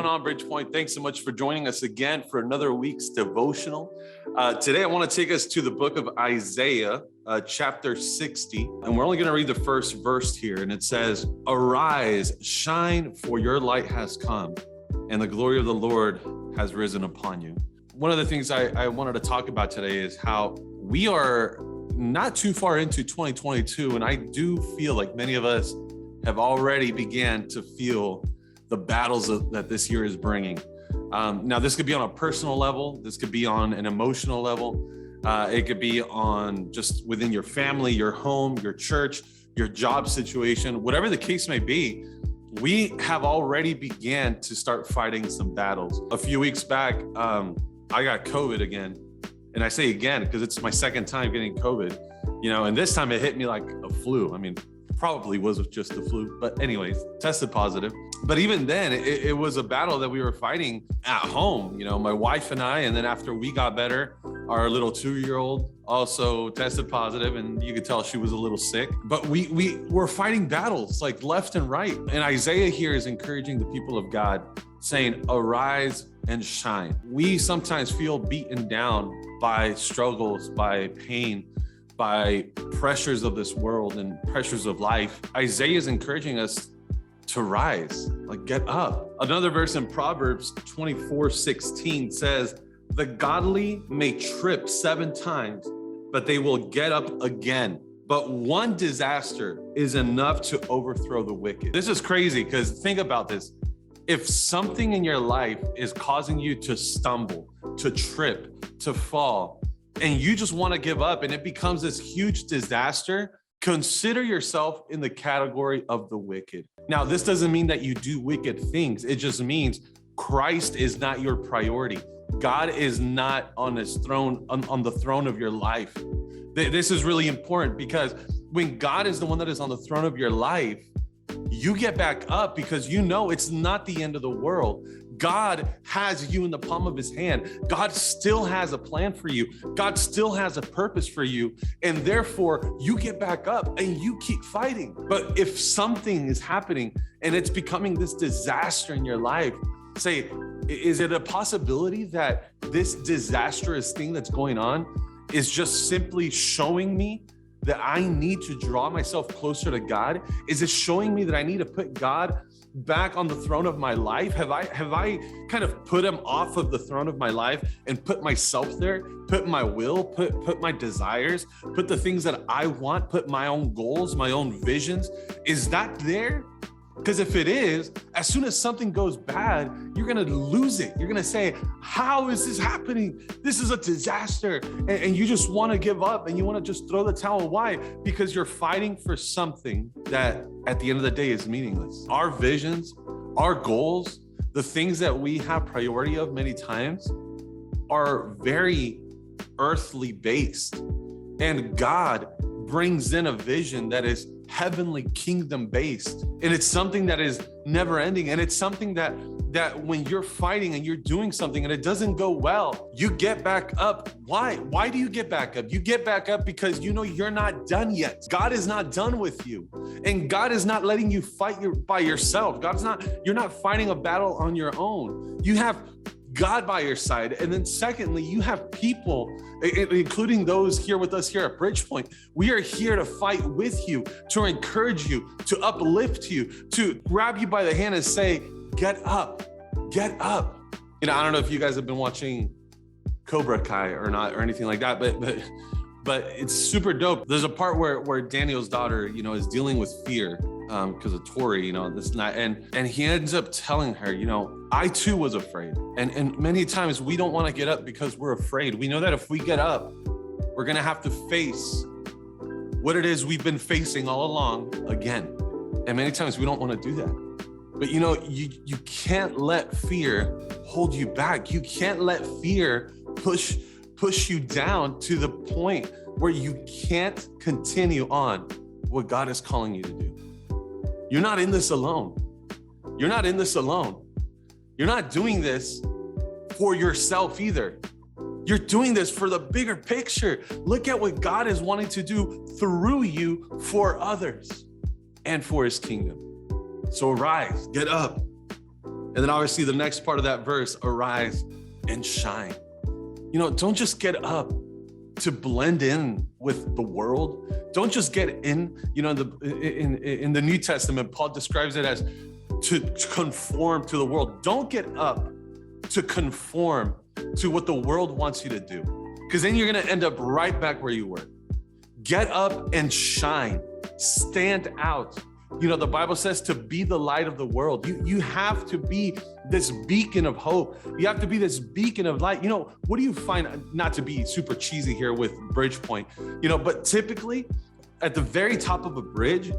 on, Bridgepoint? Thanks so much for joining us again for another week's devotional. Today, I want to take us to the book of Isaiah, chapter 60. And we're only going to read the first verse here. And it says, "Arise, shine, for your light has come, and the glory of the Lord has risen upon you." One of the things I wanted to talk about today is how we are not too far into 2022. And I do feel like many of us have already began to feel the battles that this year is bringing. Now, this could be on a personal level. This could be on an emotional level. It could be on just within your family, your home, your church, your job situation, whatever the case may be. We have already began to start fighting some battles. A few weeks back, I got COVID again. And I say again, because it's my second time getting COVID, and this time it hit me like a flu. I mean, probably was just the flu, but anyways, tested positive. But even then, it was a battle that we were fighting at home. My wife and I, and then after we got better, our little 2-year-old also tested positive, and you could tell she was a little sick. But we were fighting battles like left and right. And Isaiah here is encouraging the people of God, saying, "Arise and shine." We sometimes feel beaten down by struggles, by pain, by pressures of this world and pressures of life. Isaiah is encouraging us to rise, like get up. Another verse in Proverbs 24:16 says, "The godly may trip 7 times, but they will get up again. But one disaster is enough to overthrow the wicked." This is crazy because think about this. If something in your life is causing you to stumble, to trip, to fall, and you just want to give up and it becomes this huge disaster, consider yourself in the category of the wicked. Now, this doesn't mean that you do wicked things. It just means Christ is not your priority. God is not on his throne, on the throne of your life. This is really important because when God is the one that is on the throne of your life, you get back up because it's not the end of the world. God has you in the palm of his hand. God still has a plan for you. God still has a purpose for you. And therefore, you get back up and you keep fighting. But if something is happening and it's becoming this disaster in your life, say, is it a possibility that this disastrous thing that's going on is just simply showing me that I need to draw myself closer to God? Is it showing me that I need to put God back on the throne of my life? Have I kind of put him off of the throne of my life and put myself there, put my will, put my desires, put the things that I want, put my own goals, my own visions? Is that there? Because if it is, as soon as something goes bad, you're going to lose it. You're going to say, how is this happening? This is a disaster. And you just want to give up and you want to just throw the towel. Why? Because you're fighting for something that at the end of the day is meaningless. Our visions, our goals, the things that we have priority of many times are very earthly based. And God brings in a vision that is heavenly kingdom based. And it's something that is never ending. And it's something that when you're fighting and you're doing something and it doesn't go well, you get back up. Why? Why do you get back up? You get back up because you're not done yet. God is not done with you. And God is not letting you fight by yourself. You're not fighting a battle on your own. You have God by your side. And then secondly, you have people, including those here with us here at Bridgepoint. We are here to fight with you, to encourage you, to uplift you, to grab you by the hand and say, get up, get up. I don't know if you guys have been watching Cobra Kai or not, or anything like that, but it's super dope. There's a part where Daniel's daughter, is dealing with fear because of Tori, this night, and he ends up telling her, I too was afraid. And many times we don't want to get up because we're afraid. We know that if we get up, we're going to have to face what it is we've been facing all along again. And many times we don't want to do that. But you can't let fear hold you back. You can't let fear push you down to the point where you can't continue on what God is calling you to do. You're not in this alone. You're not in this alone. You're not doing this for yourself either. You're doing this for the bigger picture. Look at what God is wanting to do through you for others and for his kingdom. So arise, get up, And then obviously the next part of that verse, arise and shine. Don't just get up to blend in with the world. Don't just get in, in the New Testament, Paul describes it as to conform to the world. Don't get up to conform to what the world wants you to do, because then you're going to end up right back where you were. Get up and shine, stand out. The Bible says to be the light of the world. You have to be this beacon of hope. You have to be this beacon of light. What do you find, not to be super cheesy here with Bridgepoint, but typically at the very top of a bridge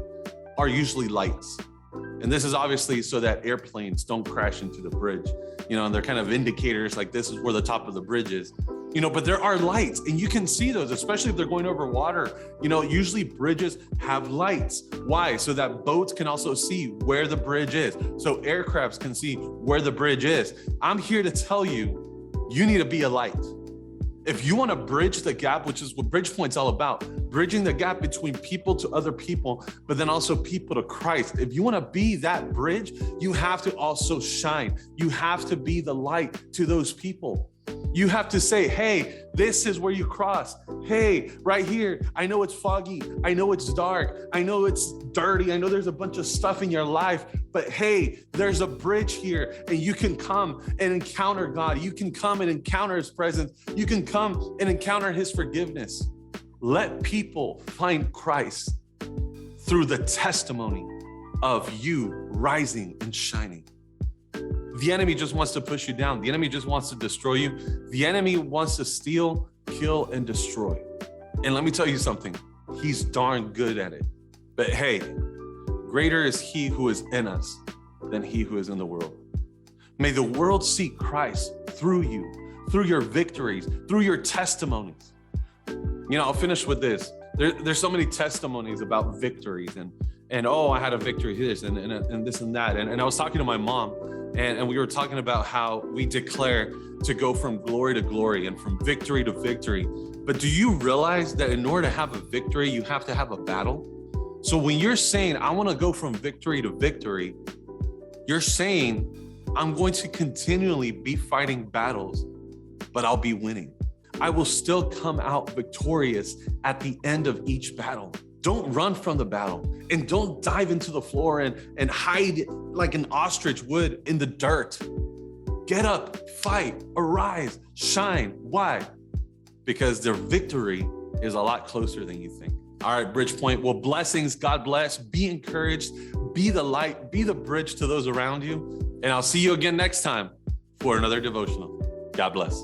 are usually lights. And this is obviously so that airplanes don't crash into the bridge, and they're kind of indicators like this is where the top of the bridge is. But there are lights and you can see those, especially if they're going over water. Usually bridges have lights. Why? So that boats can also see where the bridge is. So aircrafts can see where the bridge is. I'm here to tell you, you need to be a light. If you want to bridge the gap, which is what Bridgepoint's all about, bridging the gap between people to other people, but then also people to Christ. If you want to be that bridge, you have to also shine. You have to be the light to those people. You have to say, hey, this is where you cross. Hey, right here, I know it's foggy. I know it's dark. I know it's dirty. I know there's a bunch of stuff in your life, but hey, there's a bridge here and you can come and encounter God. You can come and encounter his presence. You can come and encounter his forgiveness. Let people find Christ through the testimony of you rising and shining. The enemy just wants to push you down. The enemy just wants to destroy you. The enemy wants to steal, kill, and destroy. And let me tell you something, he's darn good at it. But hey, greater is he who is in us than he who is in the world. May the world see Christ through you, through your victories, through your testimonies. I'll finish with this. There's so many testimonies about victories and oh, I had a victory this and this and that. And I was talking to my mom and we were talking about how we declare to go from glory to glory and from victory to victory. But do you realize that in order to have a victory, you have to have a battle? So when you're saying, I want to go from victory to victory, you're saying, I'm going to continually be fighting battles, but I'll be winning. I will still come out victorious at the end of each battle. Don't run from the battle and don't dive into the floor and hide like an ostrich would in the dirt. Get up, fight, arise, shine. Why? Because their victory is a lot closer than you think. All right, Bridgepoint. Well, blessings. God bless. Be encouraged. Be the light. Be the bridge to those around you. And I'll see you again next time for another devotional. God bless.